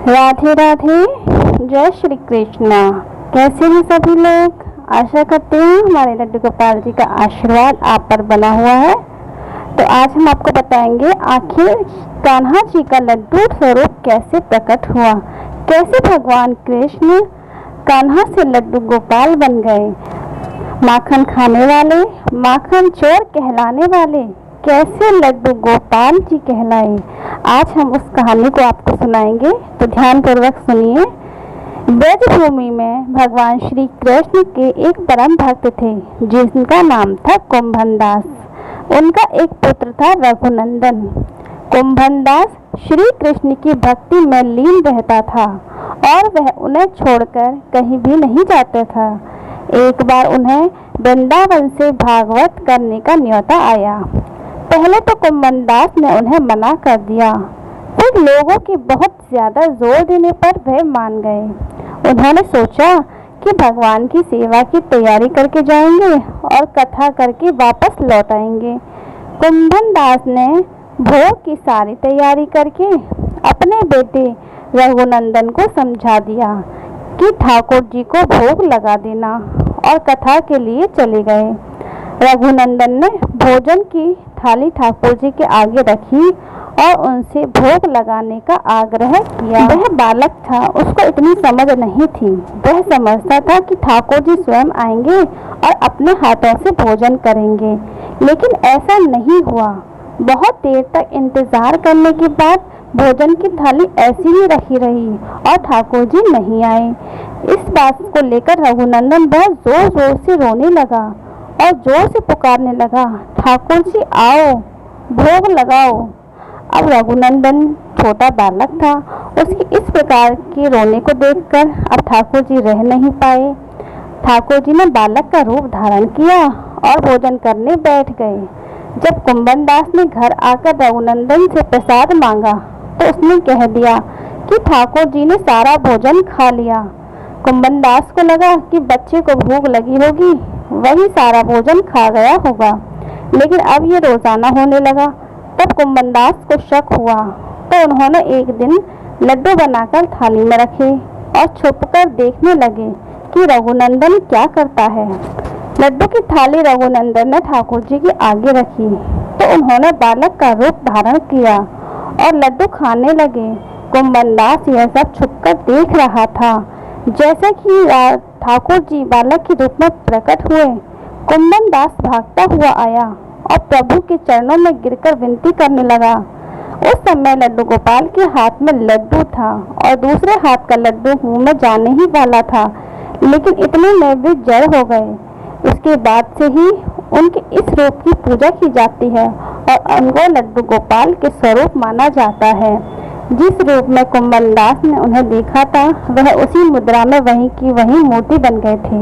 राधे राधे। जय श्री कृष्णा। कैसे हैं सभी लोग? आशा करते हैं हमारे लड्डू गोपाल जी का आशीर्वाद आप पर बना हुआ है। तो आज हम आपको बताएंगे आखिर कान्हा जी का लड्डू स्वरूप कैसे प्रकट हुआ, कैसे भगवान कृष्ण कान्हा से लड्डू गोपाल बन गए। माखन खाने वाले, माखन चोर कहलाने वाले कैसे लड्डू गोपाल जी कहलाए। आज हम उस कहानी को आपको सुनाएंगे, तो ध्यान पूर्वक सुनिए। ब्रज भूमि में भगवान श्री कृष्ण के एक परम भक्त थे जिनका नाम था कुंभन दास। उनका एक पुत्र था रघुनंदन। कुंभन दास श्री कृष्ण की भक्ति में लीन रहता था और वह उन्हें छोड़कर कहीं भी नहीं जाता था। एक बार उन्हें वृंदावन से भागवत करने का न्योता आया। पहले तो कुंभन दास ने उन्हें मना कर दिया, फिर लोगों के बहुत ज्यादा जोर देने पर वह मान गए। उन्होंने सोचा कि भगवान की सेवा की तैयारी करके जाएंगे और कथा करके वापस लौट आएंगे। कुंभन दास ने भोग की सारी तैयारी करके अपने बेटे रघुनंदन को समझा दिया कि ठाकुर जी को भोग लगा देना, और कथा के लिए चले गए। रघुनंदन ने भोजन की थाली ठाकुर जी के आगे रखी और उनसे भोग लगाने का आग्रह किया। वह बालक था, उसको इतनी समझ नहीं थी। वह समझता था कि ठाकुर जी स्वयं आएंगे और अपने हाथों से भोजन करेंगे, लेकिन ऐसा नहीं हुआ। बहुत देर तक इंतजार करने के बाद भोजन की थाली ऐसी ही रखी रही और ठाकुर जी नहीं आए। इस बात को लेकर रघुनंदन बहुत जोर जोर से रोने लगा और जोर से पुकारने लगा, ठाकुर जी आओ, भोग लगाओ। अब रघुनंदन छोटा बालक था, उसके इस प्रकार के रोने को देखकर अब ठाकुर जी रह नहीं पाए। ठाकुर जी ने बालक का रूप धारण किया और भोजन करने बैठ गए। जब कुंभन दास ने घर आकर रघुनंदन से प्रसाद मांगा तो उसने कह दिया कि ठाकुर जी ने सारा भोजन खा लिया। कुंभन दास को लगा कि बच्चे को भूख लगी होगी, वही सारा भोजन खा गया होगा, लेकिन अब ये रोजाना होने लगा। तब कुंभन दास को शक हुआ, तो उन्होंने एक दिन लड्डू बनाकर थाली में रखे और छुपकर देखने लगे कि रघुनंदन क्या करता है। लड्डू की थाली रघुनंदन ने ठाकुर जी के आगे रखी तो उन्होंने बालक का रूप धारण किया और लड्डू खाने लगे। कुंभन दास यह सब छुपकर देख रहा था। जैसे कि ठाकुर जी बालक के रूप में प्रकट हुए, कुंभन दास भागता हुआ आया और प्रभु के चरणों में गिरकर विनती करने लगा। उस समय लड्डू गोपाल के हाथ में लड्डू था और दूसरे हाथ का लड्डू मुंह में जाने ही वाला था, लेकिन इतने में वे जड़ हो गए। उसके बाद से ही उनके इस रूप की पूजा की जाती है और उनको लड्डू गोपाल के स्वरूप माना जाता है। जिस रूप में कुंभन दास ने उन्हें देखा था, वह उसी मुद्रा में वहीं की वहीं मूर्ति बन गए थे।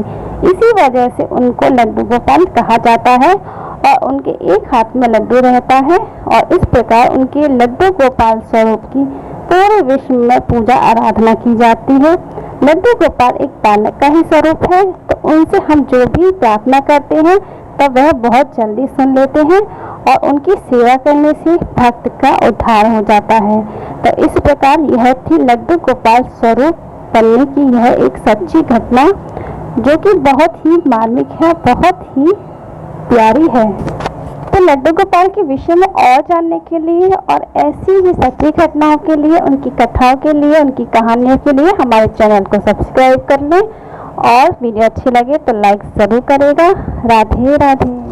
इसी वजह से उनको लड्डू गोपाल कहा जाता है और उनके एक हाथ में लड्डू रहता है, और इस प्रकार उनके लड्डू गोपाल स्वरूप की पूरे विश्व में पूजा आराधना की जाती है। लड्डू गोपाल एक बालक का ही स्वरूप है, तो उनसे हम जो भी प्रार्थना करते हैं तब वह बहुत जल्दी सुन लेते हैं और उनकी सेवा करने से भक्त का उद्धार हो जाता है। तो इस प्रकार यह थी लड्डू गोपाल स्वरूप बनने की यह एक सच्ची घटना, जो कि बहुत ही मार्मिक है, बहुत ही प्यारी है। तो लड्डू गोपाल के विषय में और जानने के लिए और ऐसी ही सच्ची घटनाओं के लिए, उनकी कथाओं के लिए, उनकी कहानियों के लिए हमारे चैनल को सब्सक्राइब कर लें, और वीडियो अच्छी लगे तो लाइक जरूर करेगा। राधे राधे।